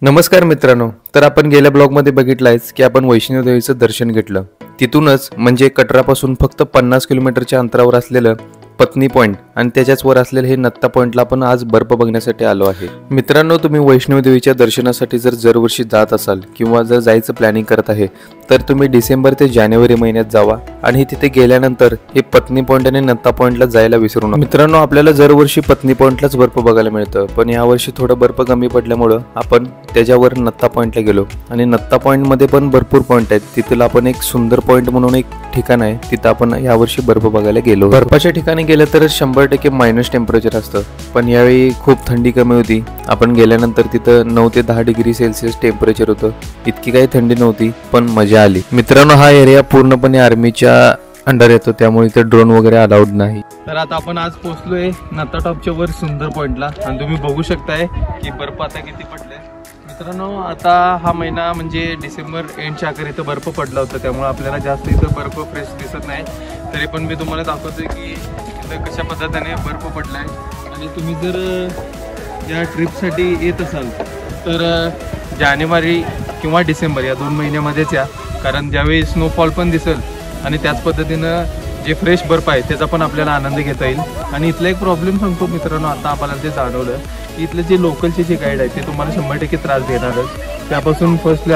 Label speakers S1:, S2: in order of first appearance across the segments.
S1: नमस्कार मित्रांनो, तर आपण गेल्या ब्लॉगमध्ये बघितलायच की आपण वैष्णो देवीचं दर्शन घेतलं. तिथूनच म्हणजे कटरापासून फक्त 50 किलोमीटरच्या अंतरावर असलेलं पत्नी पॉइंट आणि त्याच्याच वर असलेलं हे नत्ता पॉइंटला आपण आज बर्फ बघण्यासाठी आलो आहे. मित्रांनो, तुम्ही वैष्णो देवीच्या दर्शनासाठी जर दरवर्षी जात असाल किंवा जर जायचं प्लॅनिंग करत आहे तर तुम्ही डिसेंबर ते जानेवारी महिन्यात जावा आणि तिथे गेल्यानंतर हे पत्नी पॉइंट आणि नत्ता पॉइंटला जायला विसरू नका. मित्रांनो, आपल्याला दरवर्षी पत्नी पॉइंटलाच बर्फ बघायला मिळतं, पण यावर्षी थोडं बर्फ कमी पडल्यामुळं आपण त्याच्यावर नत्ता पॉइंटला गेलो आणि नत्ता पॉइंट मध्ये पण भरपूर पॉइंट आहेत. तिथलं आपण एक सुंदर पॉइंट म्हणून एक ठिकाण आहे, तिथं आपण यावर्षी बर्फ बघायला गेलो. बर्फाच्या ठिकाणी गेलं तर 100% मायनस टेम्परेचर असतं, पण यावेळी खूप थंडी कमी होती. आपण गेल्यानंतर तिथं 9 ते 10 डिग्री सेल्सिअस टेम्परेचर होतं. इतकी काही थंडी नव्हती, पण मजा आली. मित्रांनो, हा एरिया पूर्णपणे आर्मीच्या अंडर येतो, त्यामुळे इथे ड्रोन वगैरे अलाउड नाही. तर आता आपण आज पोहोचलोय नत्ता टॉपच्या वर सुंदर पॉइंटला आणि तुम्ही बघू शकताय की बर्फ आता किती पडलाय. मित्रांनो, आता हा महिना म्हणजे डिसेंबर एंडच्या अखेर इथं बर्फ पडला होता, त्यामुळे आपल्याला जास्त इथं बर्फ फ्रेश दिसत नाही. तरी पण मी तुम्हाला दाखवतोय की इथं कशा पद्धतीने बर्फ पडलाय. आणि तुम्ही जर या ट्रिपसाठी येत असाल तर जानेवारी किंवा डिसेंबर या 2 महिन्यामध्येच या, कारण ज्यावेळी स्नोफॉल पण दिसेल आणि त्याच पद्धतीनं जे फ्रेश बर्फ आहे त्याचा पण आपल्याला आनंद घेता येईल. आणि इथला एक प्रॉब्लेम सांगतो मित्रांनो, आता आपल्याला ते जाणवलं की इथले जे लोकलचे जे गाईड आहेत ते तुम्हाला 100% त्रास देणारच. त्यापासून फर्स्टली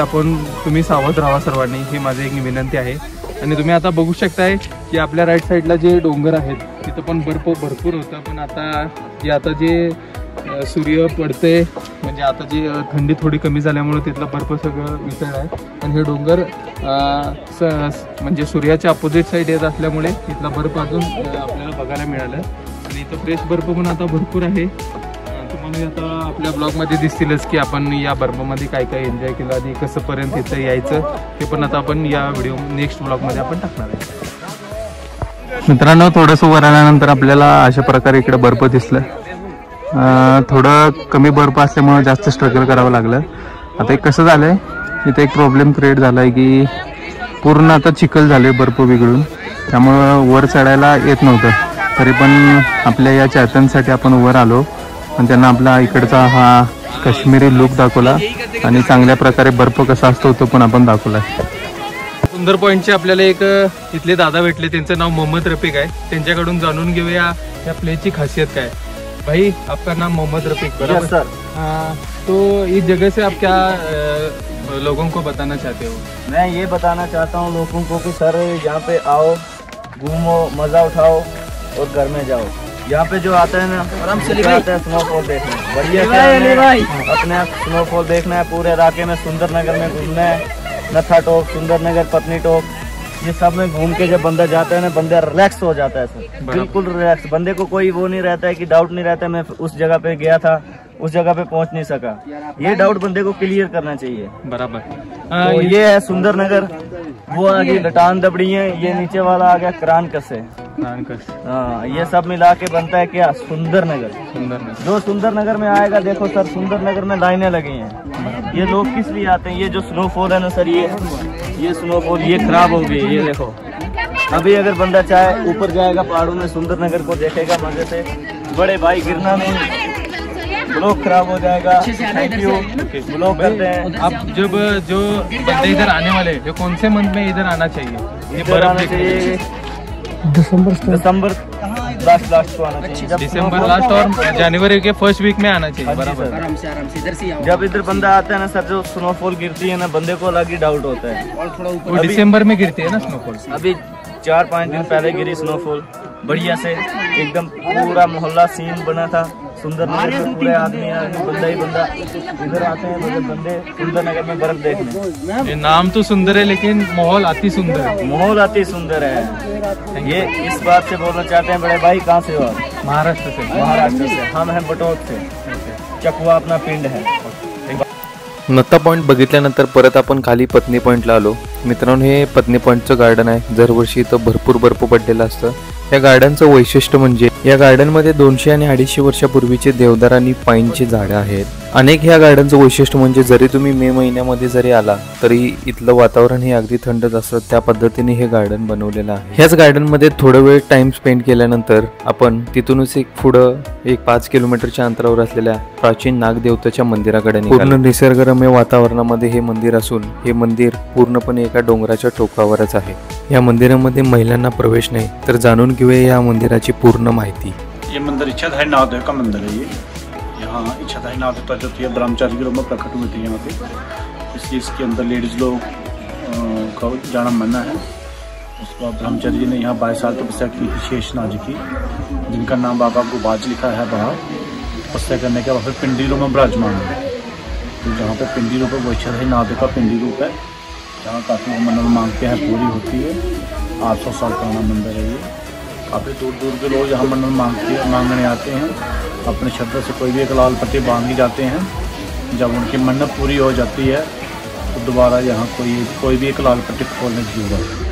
S1: तुम्ही सावध राहा सर्वांनी, ही माझी एक विनंती आहे. आणि तुम्ही आता बघू शकताय की आपल्या राईट साईडला जे डोंगर आहेत तिथं पण बर्फ भरपूर होतं, पण आता जे सूर्य पडते म्हणजे आता जी थंडी थोडी कमी झाल्यामुळे तिथलं बर्फ सगळं वितळलं आहे. आणि हे डोंगर म्हणजे सूर्याच्या अपोजिट साईड येत असल्यामुळे इथला बर्फ अजून आपल्याला बघायला मिळालं. आणि इथं फ्रेश बर्फ पण आता भरपूर आहे. तुम्हाला आता आपल्या ब्लॉगमध्ये दिसतीलच की आपण या बर्फामध्ये काय काय एन्जॉय केलं आणि कसं पर्यंत इथं यायचं ते पण आता आपण या व्हिडिओ नेक्स्ट ब्लॉगमध्ये आपण टाकणार आहे. मित्रांनो, थोडंसं वर आल्यानंतर आपल्याला अशा प्रकारे इकडे बर्फ दिसलं. थोडं कमी बर्फ असल्यामुळे जास्त स्ट्रगल करावं लागलं. आता एक कसं झालंय, इथे एक प्रॉब्लेम क्रिएट झालाय की पूर्ण आता चिखल झाले बर्फ बिघडून, त्यामुळं वर चढायला येत नव्हतं. तरी पण आपल्या या चॅतनसाठी आपण वर आलो आणि त्यांना आपला इकडचा हा काश्मीरी लुक दाखवला आणि चांगल्या प्रकारे बर्फ कसा असतो तो पण आपण दाखवला. सुंदर पॉइंटचे आपल्याला एक इथले दादा भेटले, त्यांचं नाव मोहम्मद रफीक आहे. त्यांच्याकडून जाणून घेऊया या प्लेसची खासियत काय. भाई, आपका नाम मोहम्मद रफीक, बराबर सर? तो इस जगह से आप क्या लोगों को बताना चाहते हो?
S2: मैं ये बताना चाहता हूँ लोगों को कि सर यहाँ पे आओ, घूमो, मज़ा उठाओ और घर में जाओ. यहाँ पे जो आता है ना, आराम से आता है स्नोफॉल देखने, बढ़िया से अपने स्नोफॉल देखना है. पूरे इलाके में सुंदरनगर में घूमना है, नत्था टॉप, सुंदरनगर, पत्नी टॉप, ये सब में घूम के जब बंदा जाता है ना, बंदा रिलैक्स हो जाता है सर, बिल्कुल रिलैक्स. बंदे को कोई वो नहीं रहता है कि डाउट नहीं रहता है मैं उस जगह पे गया था, उस जगह पे पहुंच नहीं सका. ये डाउट बंदे को क्लियर करना चाहिए.
S1: बराबर.
S2: तो ये है सुंदरनगर, वो आगे लटान दबड़ी है, ये नीचे वाला आ गया क्रानकस है. हाँ, ये सब मिला के बनता है क्या, सुंदरनगर. जो सुंदरनगर में आएगा, देखो सर सुंदरनगर में लाइनें लगी हैं. ये लोग किस लिए आते हैं? ये जो स्नोफॉल है ना सर, ये स्नोफॉल ये खराब हो गई. ये देखो, अभी अगर बंदा चाहे ऊपर जाएगा पहाड़ों में, सुंदरनगर को देखेगा मजे से. बड़े भाई, गिरना नहीं, ब्लॉग खराब हो जाएगा. Thank you. ब्लॉग करते हैं.
S1: अब जब जो बंदे इधर आने वाले ये कौन से मंथ में इधर आना चाहिए? ये बर्फ चाहिए दिसंबर लास्ट को आना चाहिए. दिसंबर लास्ट और जनवरी के फर्स्ट वीक में आना चाहिए. बराबर. आराम से इधर से आओ.
S2: जब इधर बंदा आता है ना सर, जो स्नोफॉल गिरती है ना, बंदे को अलग ही डाउट होता है.
S1: और थोड़ा दिसंबर में गिरती है ना स्नोफॉल.
S2: अभी 4-5 दिन पहले गिरी स्नोफॉल, बढ़िया से एकदम पूरा मोहल्ला सीन बना था. सुंदरनगर में पूरे आदमी बंदा ही बंदा इधर आते हैं, बंदे सुंदरनगर में बर्फ देखने.
S1: ये नाम तो सुंदर है लेकिन माहौल अति सुंदर है.
S2: माहौल अति सुंदर है. ये इस बात से बोलना चाहते हैं बड़े भाई. कहाँ से हो आप?
S1: महाराष्ट्र से.
S2: महाराष्ट्र से. हम हैं बटोत से. चकवा अपना पिंड है.
S1: नत्ता पॉइंट बघितल्यानंतर परत आपण खाली पत्नी पॉइंटला आलो. मित्रांनो, हे पत्नी पॉइंटचं गार्डन आहे. दरवर्षी इथं भरपूर बर्फ पडलेलं असतं. या गार्डनचं वैशिष्ट्य म्हणजे या गार्डनमध्ये 200 आणि 250 वर्षापूर्वीचे देवदार आणि पाईनची झाडं आहेत. अनेक ह्या गार्डनचं वैशिष्ट्य म्हणजे जरी तुम्ही मे महिन्यामध्ये जरी आला तरी इथलं वातावरण हे अगदी थंडच असतं, त्या पद्धतीने हे गार्डन बनवलेलं आहे. ह्याच गार्डनमध्ये थोडं वेळ टाइम स्पेंड केल्यानंतर आपण तिथूनच एक पुढं 5 किलोमीटरच्या अंतरावर असलेल्या प्राचीन नागदेवताच्या मंदिराकडे निघालो. पूर्ण निसर्गरम्य वातावरणामध्ये हे मंदिर असून हे मंदिर पूर्णपणे एका डोंगराच्या टोकावरच आहे. या मंदिरामध्ये महिलांना प्रवेश नाही, तर जाणून घेऊया या मंदिराची पूर्ण माहिती.
S3: ये मंदिर इच्छाधारी नागदेव का मंदिर है। ये यहाँ इच्छाधारी नागदेवता जो थी ब्रह्मचारी के रूप में प्रकट हुई थी यहाँ पे, इसलिए इसके अंदर लेडीज़ लोग का जाना मना है। उसके बाद ब्रह्मचारी जी ने यहाँ 22 साल तपस्या की थी शेषनाग जी की, जिनका नाम बाबा गुबाज लिखा है बाहर। तपस्या करने के बाद फिर पिंडी रूप में विराजमान है, तो जहाँ पे पिंडी रूप है वो इच्छाधारी नागदेव का पिंडी रूप है, जहाँ काफ़ी लोग मन्नत मांगते हैं पूरी होती है। 800 साल पुराना मंदिर है ये। काफ़ी दूर दूर के लोग यहाँ मन्नत मांगने आते हैं, अपने श्रद्धा से कोई भी एक लाल पट्टी बांध जाते हैं। जब उनकी मन्नत पूरी हो जाती है तो दोबारा यहाँ कोई भी एक लाल पट्टी खोलने की जरूरत है।